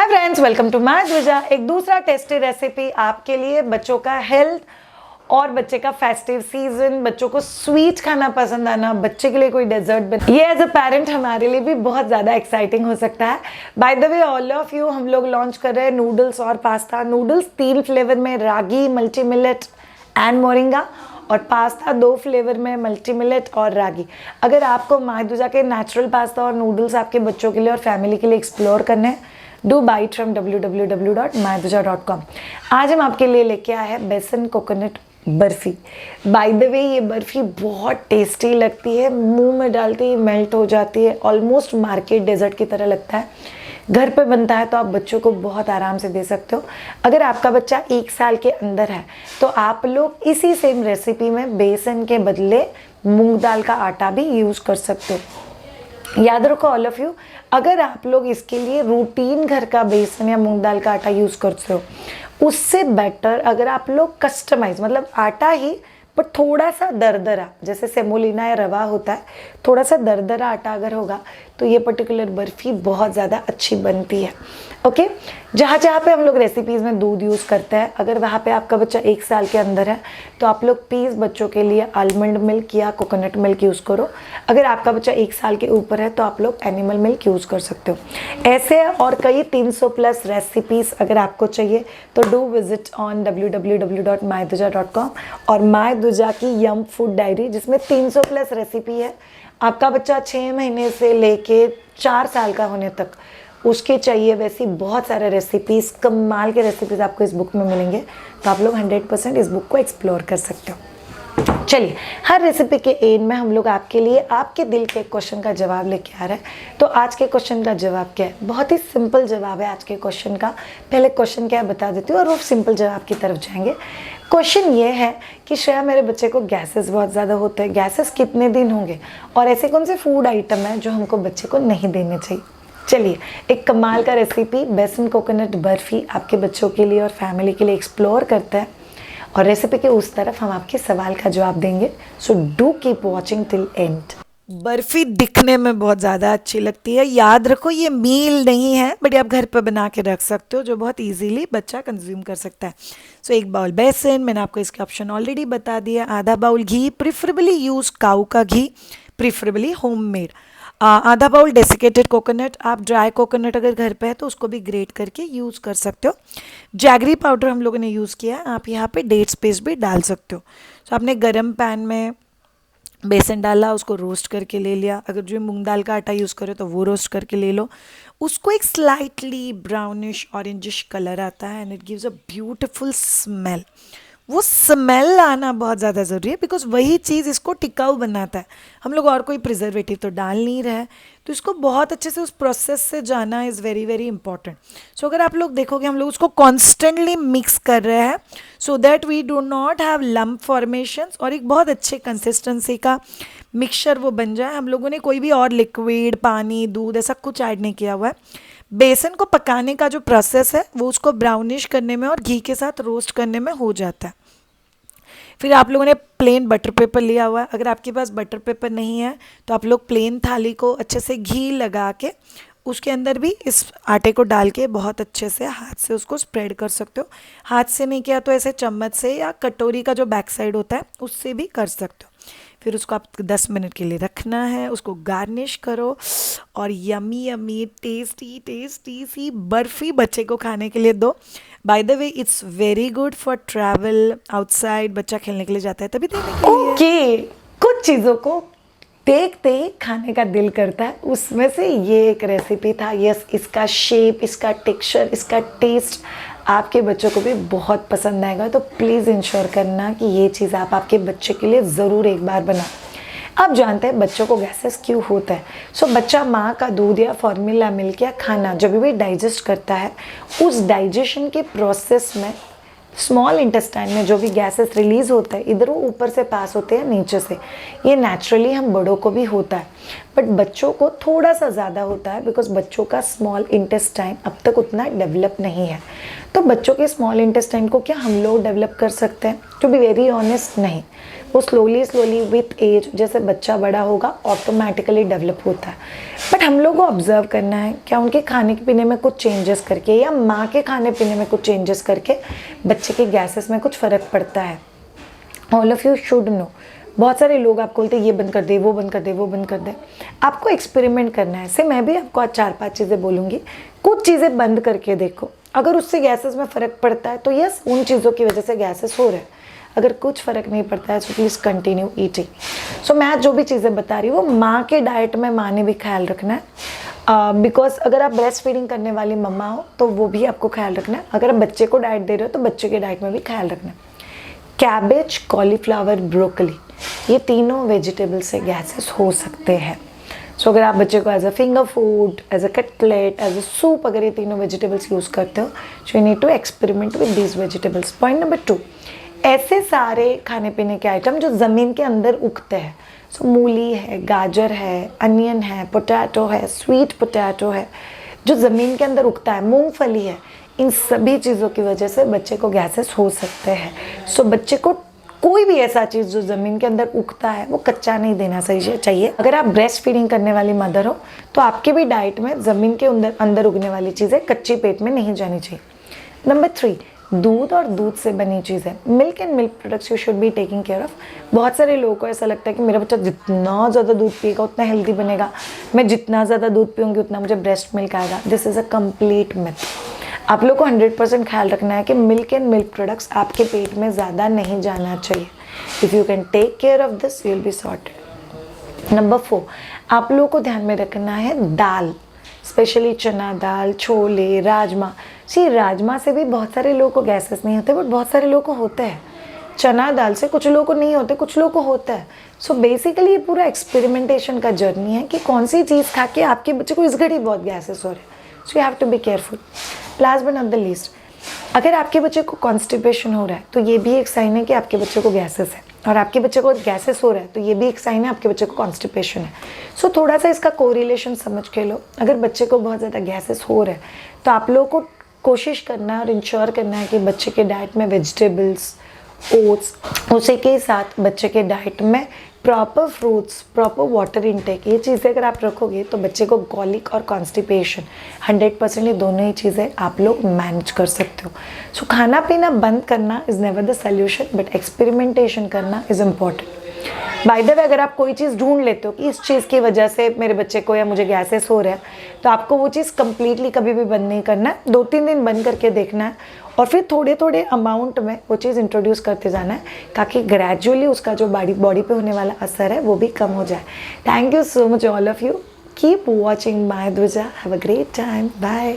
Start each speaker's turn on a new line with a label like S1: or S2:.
S1: Hi friends, welcome to my Dhwaja. एक दूसरा tasty recipe आपके लिए। बच्चों का हेल्थ और बच्चे का फेस्टिव सीजन, बच्चों को स्वीट खाना पसंद आना, बच्चे के लिए कोई डेजर्ट बना, ये एज अ पेरेंट हमारे लिए भी बहुत ज़्यादा एक्साइटिंग हो सकता है। Bye the way all of you, हम लोग लॉन्च कर रहे हैं नूडल्स और पास्ता। नूडल्स 3 फ्लेवर में, रागी, मल्टी मिलेट एंड मोरिंगा, और पास्ता 2 फ्लेवर में, मल्टी मिलेट और रागी। अगर आपको माय ध्वजा के नेचुरल पास्ता और नूडल्स आपके बच्चों के लिए और फैमिली के लिए एक्सप्लोर करने हैं, do by it from www.mydhuja.com। आज हम आपके लिए लेके आए हैं बेसन कोकोनट बर्फ़ी। बाय द वे ये बर्फ़ी बहुत टेस्टी लगती है, मुंह में डालते ही मेल्ट हो जाती है, ऑलमोस्ट मार्केट डेजर्ट की तरह लगता है। घर पे बनता है तो आप बच्चों को बहुत आराम से दे सकते हो। अगर आपका बच्चा 1 साल के अंदर है तो आप लोग इसी सेम रेसिपी में बेसन के बदले मूंग दाल का आटा भी यूज़ कर सकते हो। याद रखो ऑल ऑफ यू, अगर आप लोग इसके लिए रूटीन घर का बेसन या मूंग दाल का आटा यूज़ करते हो, उससे बेटर अगर आप लोग कस्टमाइज, मतलब आटा ही पर थोड़ा सा दरदरा, जैसे सेमोलिना या रवा होता है, थोड़ा सा दरदरा आटा अगर होगा तो ये पर्टिकुलर बर्फ़ी बहुत ज़्यादा अच्छी बनती है। ओके, जहाँ जहाँ पे हम लोग रेसिपीज़ में दूध यूज़ करते हैं, अगर वहाँ पे आपका बच्चा 1 साल के अंदर है तो आप लोग प्लीज़ बच्चों के लिए आलमंड मिल्क या कोकोनट मिल्क यूज़ करो। अगर आपका बच्चा 1 साल के ऊपर है तो आप लोग एनिमल मिल्क यूज़ कर सकते हो। ऐसे और कई 300+ रेसिपीज़ अगर आपको चाहिए तो डू विजिट ऑन www.mydhuja.com और माय ध्वजा की यम फूड डायरी, जिसमें 300+ रेसिपी है। आपका बच्चा 6 महीने से लेके 4 साल का होने तक उसके चाहिए वैसी बहुत सारे रेसिपीज़, कमाल के रेसिपीज़ आपको इस बुक में मिलेंगे। तो आप लोग 100% इस बुक को एक्सप्लोर कर सकते हो। चलिए, हर रेसिपी के एंड में हम लोग आपके लिए आपके दिल के क्वेश्चन का जवाब लेके आ रहे हैं। तो आज के क्वेश्चन का जवाब क्या है? बहुत ही सिंपल जवाब है आज के क्वेश्चन का। पहले क्वेश्चन क्या है बता देती हूँ और वो सिंपल जवाब की तरफ जाएंगे। क्वेश्चन ये है कि श्रेया, मेरे बच्चे को गैसेस बहुत ज़्यादा होते हैं, गैसेस कितने दिन होंगे और ऐसे कौन से फूड आइटम हैं जो हमको बच्चे को नहीं देने चाहिए? चलिए, एक कमाल का रेसिपी बेसन कोकोनट बर्फ़ी आपके बच्चों के लिए और फैमिली के लिए एक्सप्लोर करते हैं, और रेसिपी के उस तरफ हम आपके सवाल का जवाब देंगे। So do keep watching till and. Barfi दिखने में बहुत ज़्यादा अच्छी लगती है। याद रखो ये मील नहीं है, बट आप घर पर बना के रख सकते हो, जो बहुत इजीली बच्चा कंज्यूम कर सकता है। सो 1 बाउल बेसन, मैंने आपको इसके ऑप्शन ऑलरेडी बता दिया। आधा बाउल घी, प्रिफरेबली यूज़ काऊ का घी, प्रिफरेबली होममेड। आधा बाउल डेसिकेटेड कोकोनट, आप ड्राई कोकोनट अगर घर पे है तो उसको भी ग्रेट करके यूज़ कर सकते हो। जैगरी पाउडर हम लोगों ने यूज़ किया है, आप यहाँ पे डेट्स पेस्ट भी डाल सकते हो। तो आपने गरम पैन में बेसन डाला, उसको रोस्ट करके ले लिया। अगर जो मूंग दाल का आटा यूज़ करो तो वो रोस्ट करके ले लो। उसको एक स्लाइटली ब्राउनिश ऑरेंजिश कलर आता है and it gives a beautiful smell. वो स्मेल आना बहुत ज़्यादा ज़रूरी है, बिकॉज वही चीज़ इसको टिकाऊ बनाता है। हम लोग और कोई प्रिजर्वेटिव तो डाल नहीं रहे, तो इसको बहुत अच्छे से उस प्रोसेस से जाना इज़ वेरी वेरी इंपॉर्टेंट। सो अगर आप लोग देखोगे हम लोग उसको कॉन्स्टेंटली मिक्स कर रहे हैं so that we do not have lump formations, और एक बहुत अच्छे कंसिस्टेंसी का मिक्सचर वो बन जाए। हम लोगों ने कोई भी और लिक्विड, पानी, दूध ऐसा कुछ ऐड नहीं किया हुआ है। बेसन को पकाने का जो प्रोसेस है वो उसको ब्राउनिश करने में और घी के साथ रोस्ट करने में हो जाता है। फिर आप लोगों ने प्लेन बटर पेपर लिया हुआ है। अगर आपके पास बटर पेपर नहीं है तो आप लोग प्लेन थाली को अच्छे से घी लगा के उसके अंदर भी इस आटे को डाल के बहुत अच्छे से हाथ से उसको स्प्रेड कर सकते हो। हाथ से नहीं किया तो ऐसे चम्मच से या कटोरी का जो बैक साइड होता है उससे भी कर सकते हो। फिर उसको आप 10 मिनट के लिए रखना है, उसको गार्निश करो और यमी यमी टेस्टी टेस्टी सी बर्फ़ी बच्चे को खाने के लिए दो। Bye the way it's very good for travel outside, बच्चा खेलने के लिए जाता है तभी देने के लिए। ओके, कुछ चीज़ों को देखते ही खाने का दिल करता है, उसमें से ये एक रेसिपी था। यस, इसका शेप, इसका टेक्सचर, इसका टेस्ट आपके बच्चों को भी बहुत पसंद आएगा। तो प्लीज़ इंश्योर करना कि ये चीज़ आप आपके बच्चे के लिए ज़रूर एक बार बनाओ। आप जानते हैं बच्चों को गैसेस क्यों होता है? सो बच्चा माँ का दूध या फॉर्मूला मिल्क या खाना जब भी डाइजेस्ट करता है, उस डाइजेशन के प्रोसेस में स्मॉल इंटेस्टाइन में जो भी गैसेस रिलीज़ होता है, इधर वो ऊपर से पास होते हैं नीचे से। ये नेचुरली हम बड़ों को भी होता है, बट बच्चों को थोड़ा सा ज़्यादा होता है बिकॉज बच्चों का स्मॉल इंटेस्टाइन अब तक उतना डेवलप नहीं है। तो बच्चों के स्मॉल इंटेस्टाइन को क्या हम लोग डेवलप कर सकते हैं? टू बी वेरी ऑनेस्ट, नहीं। वो स्लोली स्लोली विथ एज जैसे बच्चा बड़ा होगा ऑटोमेटिकली डेवलप होता है। बट हम लोग को ऑब्जर्व करना है क्या उनके खाने पीने में कुछ चेंजेस करके या माँ के खाने पीने में कुछ चेंजेस करके बच्चे के गैसेस में कुछ फ़र्क पड़ता है। All of you should know. बहुत सारे लोग आपको बोलते हैं ये बंद कर दे, वो बंद कर दे, वो बंद कर दे। आपको एक्सपेरिमेंट करना है। से मैं भी आपको आज 4-5 चीज़ें बोलूँगी, कुछ चीज़ें बंद करके देखो। अगर उससे गैसेस में फ़र्क पड़ता है तो यस, उन चीज़ों की वजह से गैसेस हो रहे हैं। अगर कुछ फ़र्क नहीं पड़ता है तो प्लीज़ कंटिन्यू ईटिंग। सो मैं आज जो भी चीज़ें बता रही हूँ वो माँ के डाइट में माँ ने भी ख्याल रखना है। बिकॉज अगर आप ब्रेस्ट फीडिंग करने वाली मम्मा हो तो वो भी आपको ख्याल रखना है। अगर आप बच्चे को डाइट दे रहे हो तो बच्चे के डाइट में भी ख्याल रखना है। कैबेज, कॉलीफ्लावर, ब्रोकली, ये तीनों वेजिटेबल से गैसेस हो सकते हैं। सो अगर आप बच्चे को as a finger food, as a cutlet, as a soup अगर ये तीनों वेजिटेबल्स यूज़ करते हो, so you need to experiment with these vegetables. Point number 2, ऐसे सारे खाने पीने के आइटम जो ज़मीन के अंदर उगते हैं। सो मूली है, गाजर है, अनियन है, पोटैटो है, स्वीट पोटैटो है, जो ज़मीन के अंदर उगता है, मूंगफली है, इन सभी चीज़ों की वजह से बच्चे को गैसेस हो सकते हैं। सो बच्चे को कोई भी ऐसा चीज़ जो ज़मीन के अंदर उगता है वो कच्चा नहीं देना चाहिए। अगर आप ब्रेस्ट फीडिंग करने वाली मदर हो तो आपके भी डाइट में ज़मीन के अंदर उगने वाली चीज़ें कच्चे पेट में नहीं जानी चाहिए। नंबर 3, दूध और दूध से बनी चीज़ें, milk and milk products you should be taking care of. बहुत सारे लोगों को ऐसा लगता है कि मेरा बच्चा जितना ज़्यादा दूध पिएगा उतना हेल्दी बनेगा, मैं जितना ज़्यादा दूध पीऊँगी उतना मुझे ब्रेस्ट मिल्क आएगा। This is a complete myth. आप लोग को 100% ख्याल रखना है कि मिल्क एंड मिल्क प्रोडक्ट्स आपके पेट में ज़्यादा नहीं जाना चाहिए। If you can take care of this you will be sorted. Number 4, आप लोगों को ध्यान में रखना है दाल, स्पेशली चना दाल, छोले, राजमा। राजमा से भी बहुत सारे लोगों को गैसेस नहीं होते बट बहुत सारे लोगों को होते हैं। चना दाल से कुछ लोगों को नहीं होते, कुछ लोगों को होता है। सो बेसिकली ये पूरा एक्सपेरिमेंटेशन का जर्नी है कि कौन सी चीज़ खा के आपके बच्चे को इस घड़ी बहुत गैसेस हो रहे हैं। So you have to be careful. Last but not the least, अगर आपके बच्चे को कॉन्स्टिपेशन हो रहा है तो ये भी एक साइन है कि आपके बच्चे को गैसेस है, और आपके बच्चे को गैसेस हो रहा है तो ये भी एक साइन है आपके बच्चे को कॉन्स्टिपेशन है। सो थोड़ा सा इसका कोरिलेशन समझ के लो। अगर बच्चे को बहुत ज़्यादा गैसेस हो रहा है तो आप लोगों को कोशिश करना है और इंश्योर करना है कि बच्चे के डाइट में वेजिटेबल्स, ओट्स, उसी के साथ बच्चे के डाइट में proper fruits, proper water intake, ये चीज़ें अगर आप रखोगे तो बच्चे को कॉलिक और कॉन्स्टिपेशन 100% ये दोनों ही चीज़ें आप लोग मैनेज कर सकते हो। सो खाना पीना बंद करना is never the solution but experimentation करना is important. By the way, अगर आप कोई चीज़ ढूंढ लेते हो कि इस चीज़ की वजह से मेरे बच्चे को या मुझे गैसेस हो रहा है, तो आपको वो चीज़ कंप्लीटली कभी भी बंद नहीं करना है। 2-3 दिन बंद करके देखना है और फिर थोड़े थोड़े अमाउंट में वो चीज़ इंट्रोड्यूस करते जाना है ताकि ग्रेजुअली उसका जो बॉडी पे होने वाला असर है वो भी कम हो जाए। Thank you so much all of you. Keep watching my Dhwaja. Have a great time. Bye.